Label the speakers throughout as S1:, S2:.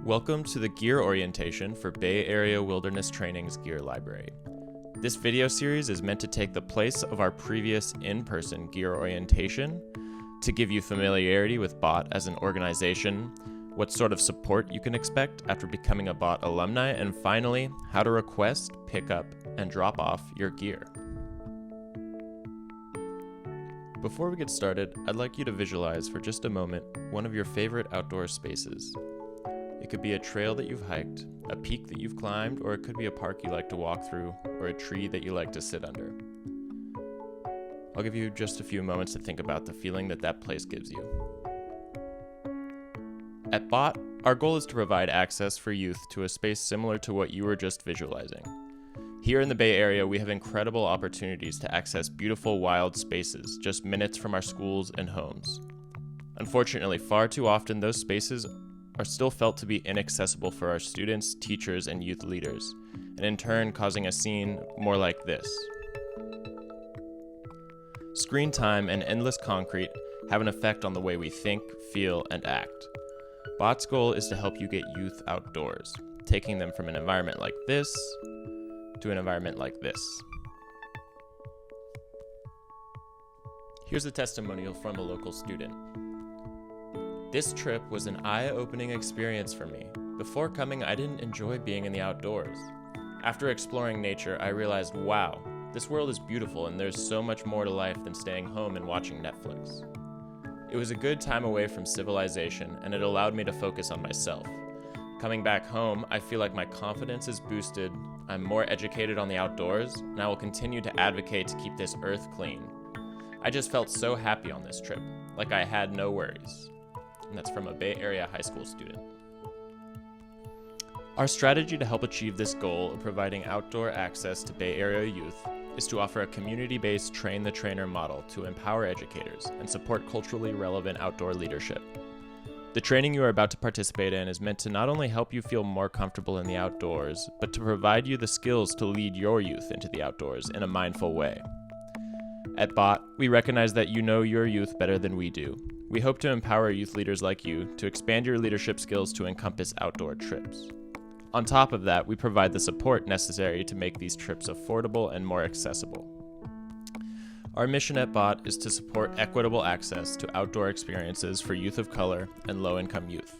S1: Welcome to the gear orientation for Bay Area Wilderness Training's Gear Library. This video series is meant to take the place of our previous in-person gear orientation to give you familiarity with BAWT as an organization, what sort of support you can expect after becoming a BAWT alumni, and finally, how to request, pick up, and drop off your gear. Before we get started, I'd like you to visualize for just a moment one of your favorite outdoor spaces. It could be a trail that you've hiked, a peak that you've climbed, or it could be a park you like to walk through, or a tree that you like to sit under. I'll give you just a few moments to think about the feeling that that place gives you. At BAWT, our goal is to provide access for youth to a space similar to what you were just visualizing. Here in the Bay Area, we have incredible opportunities to access beautiful wild spaces just minutes from our schools and homes. Unfortunately, far too often those spaces are still felt to be inaccessible for our students, teachers, and youth leaders, and in turn causing a scene more like this. Screen time and endless concrete have an effect on the way we think, feel, and act. BAWT's goal is to help you get youth outdoors, taking them from an environment like this to an environment like this. Here's a testimonial from a local student. This trip was an eye-opening experience for me. Before coming, I didn't enjoy being in the outdoors. After exploring nature, I realized, wow, this world is beautiful and there's so much more to life than staying home and watching Netflix. It was a good time away from civilization, and it allowed me to focus on myself. Coming back home, I feel like my confidence is boosted, I'm more educated on the outdoors, and I will continue to advocate to keep this earth clean. I just felt so happy on this trip, like I had no worries. And that's from a Bay Area high school student. Our strategy to help achieve this goal of providing outdoor access to Bay Area youth is to offer a community-based train-the-trainer model to empower educators and support culturally relevant outdoor leadership. The training you are about to participate in is meant to not only help you feel more comfortable in the outdoors, but to provide you the skills to lead your youth into the outdoors in a mindful way. At BAWT, we recognize that you know your youth better than we do. We hope to empower youth leaders like you to expand your leadership skills to encompass outdoor trips. On top of that, we provide the support necessary to make these trips affordable and more accessible. Our mission at BAWT is to support equitable access to outdoor experiences for youth of color and low-income youth.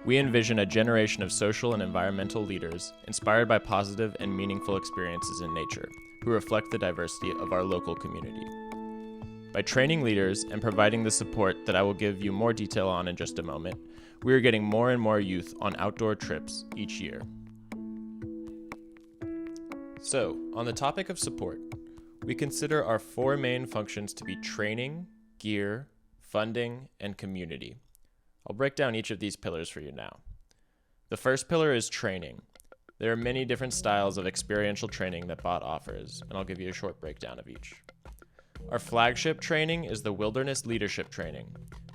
S1: We envision a generation of social and environmental leaders inspired by positive and meaningful experiences in nature, who reflect the diversity of our local community. By training leaders and providing the support that I will give you more detail on in just a moment, we are getting more and more youth on outdoor trips each year. So, on the topic of support, we consider our four main functions to be training, gear, funding, and community. I'll break down each of these pillars for you now. The first pillar is training. There are many different styles of experiential training that BAWT offers, and I'll give you a short breakdown of each. Our flagship training is the Wilderness Leadership Training.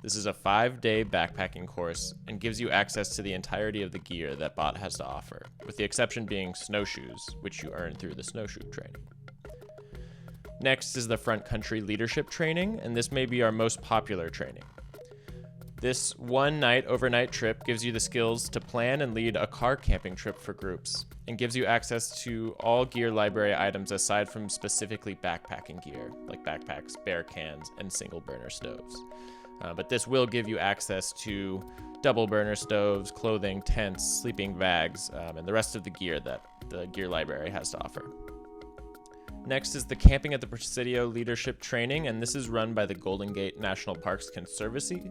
S1: This is a 5-day backpacking course and gives you access to the entirety of the gear that BAWT has to offer, with the exception being snowshoes, which you earn through the snowshoe training. Next is the Front Country Leadership Training, and this may be our most popular training. This one-night overnight trip gives you the skills to plan and lead a car camping trip for groups, and gives you access to all gear library items aside from specifically backpacking gear, like backpacks, bear cans, and single burner stoves. But this will give you access to double burner stoves, clothing, tents, sleeping bags, and the rest of the gear that the gear library has to offer. Next is the Camping at the Presidio Leadership Training, and this is run by the Golden Gate National Parks Conservancy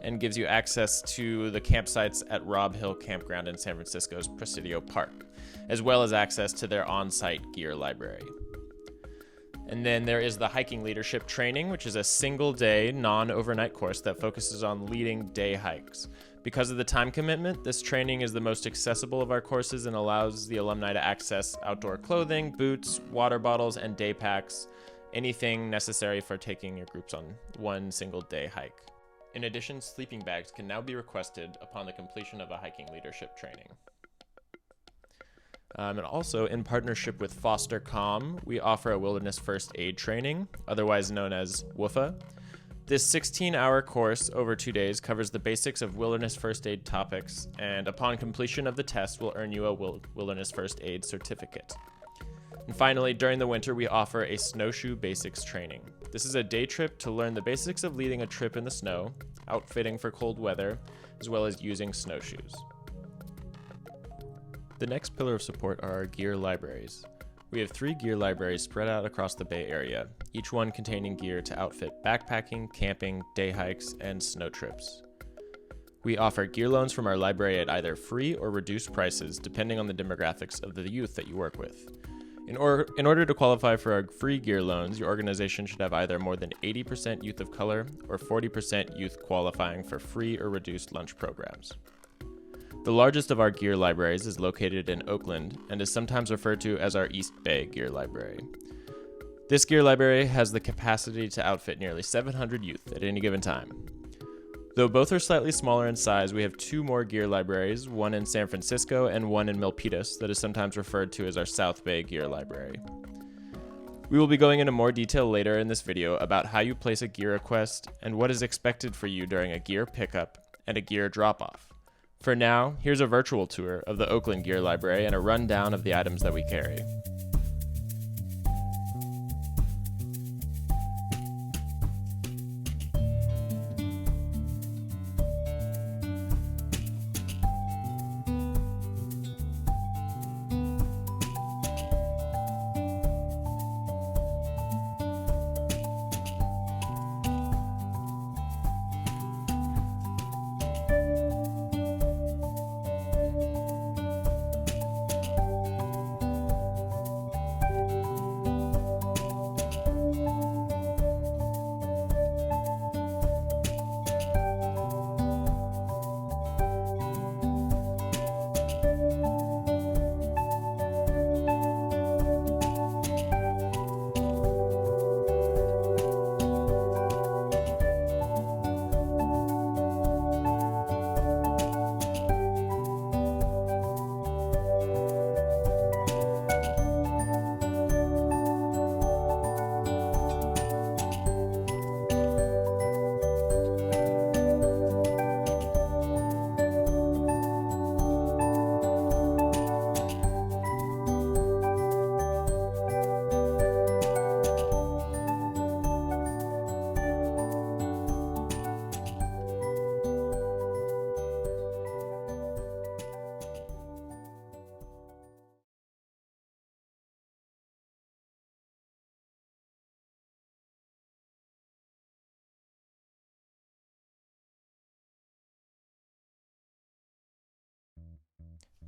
S1: and gives you access to the campsites at Robb Hill Campground in San Francisco's Presidio Park, as well as access to their on-site gear library. And then there is the Hiking Leadership Training, which is a single-day, non-overnight course that focuses on leading day hikes. Because of the time commitment, this training is the most accessible of our courses and allows the alumni to access outdoor clothing, boots, water bottles, and day packs, anything necessary for taking your groups on one single day hike. In addition, sleeping bags can now be requested upon the completion of a hiking leadership training. And also, in partnership with Foster Com, we offer a wilderness first aid training, otherwise known as WFA. This 16-hour course over 2 days covers the basics of wilderness first aid topics, and upon completion of the test will earn you a wilderness first aid certificate. And finally, during the winter, we offer a snowshoe basics training. This is a day trip to learn the basics of leading a trip in the snow, outfitting for cold weather, as well as using snowshoes. The next pillar of support are our gear libraries. We have 3 gear libraries spread out across the Bay Area, each one containing gear to outfit backpacking, camping, day hikes, and snow trips. We offer gear loans from our library at either free or reduced prices, depending on the demographics of the youth that you work with. In order to qualify for our free gear loans, your organization should have either more than 80% youth of color or 40% youth qualifying for free or reduced lunch programs. The largest of our gear libraries is located in Oakland and is sometimes referred to as our East Bay Gear Library. This gear library has the capacity to outfit nearly 700 youth at any given time. Though both are slightly smaller in size, we have 2 more gear libraries, one in San Francisco and one in Milpitas, that is sometimes referred to as our South Bay Gear Library. We will be going into more detail later in this video about how you place a gear request and what is expected for you during a gear pickup and a gear drop-off. For now, here's a virtual tour of the Oakland Gear Library and a rundown of the items that we carry.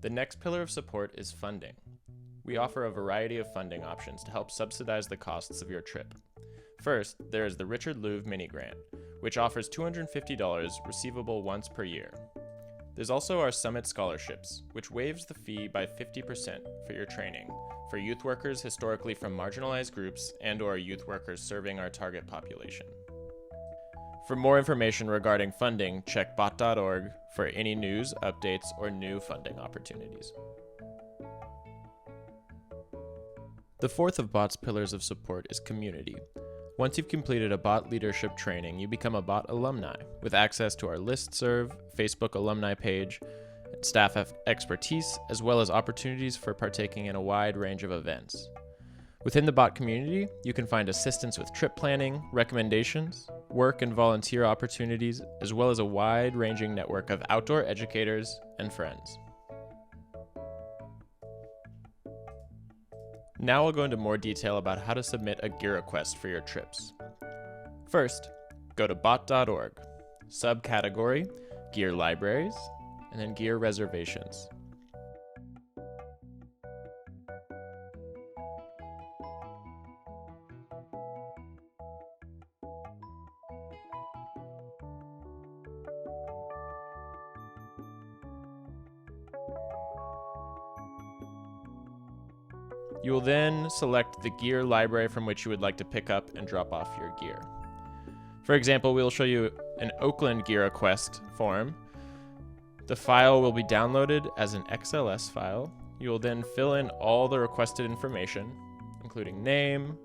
S1: The next pillar of support is funding. We offer a variety of funding options to help subsidize the costs of your trip. First, there is the Richard Louv Mini Grant, which offers $250 receivable once per year. There's also our Summit Scholarships, which waives the fee by 50% for your training for youth workers historically from marginalized groups and/or youth workers serving our target population. For more information regarding funding, check BAWT.org for any news, updates, or new funding opportunities. The fourth of BAWT's pillars of support is community. Once you've completed a BAWT leadership training, you become a BAWT alumni with access to our listserv, Facebook alumni page, and staff expertise, as well as opportunities for partaking in a wide range of events. Within the BAWT community, you can find assistance with trip planning, recommendations, work and volunteer opportunities, as well as a wide-ranging network of outdoor educators and friends. Now we'll go into more detail about how to submit a gear request for your trips. First, go to BAWT.org, subcategory, Gear Libraries, and then Gear Reservations. You will then select the gear library from which you would like to pick up and drop off your gear. For example, we will show you an Oakland gear request form. The file will be downloaded as an XLS file. You will then fill in all the requested information, including name,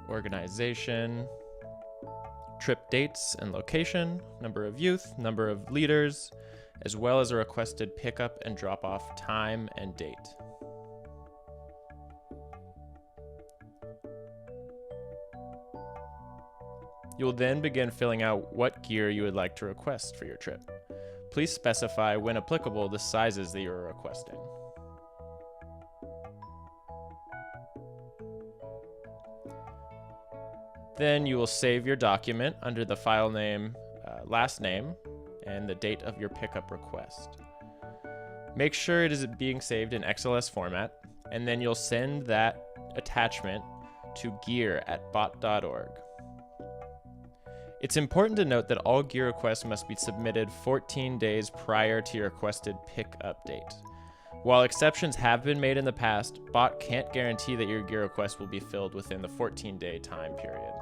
S1: organization, trip dates and location, number of youth, number of leaders, as well as a requested pickup and drop-off time and date. You will then begin filling out what gear you would like to request for your trip. Please specify, when applicable, the sizes that you are requesting. Then you will save your document under the file name, last name, and the date of your pickup request. Make sure it is being saved in XLS format, and then you'll send that attachment to gear@bawt.org. It's important to note that all gear requests must be submitted 14 days prior to your requested pickup date. While exceptions have been made in the past, BAWT can't guarantee that your gear request will be filled within the 14-day time period.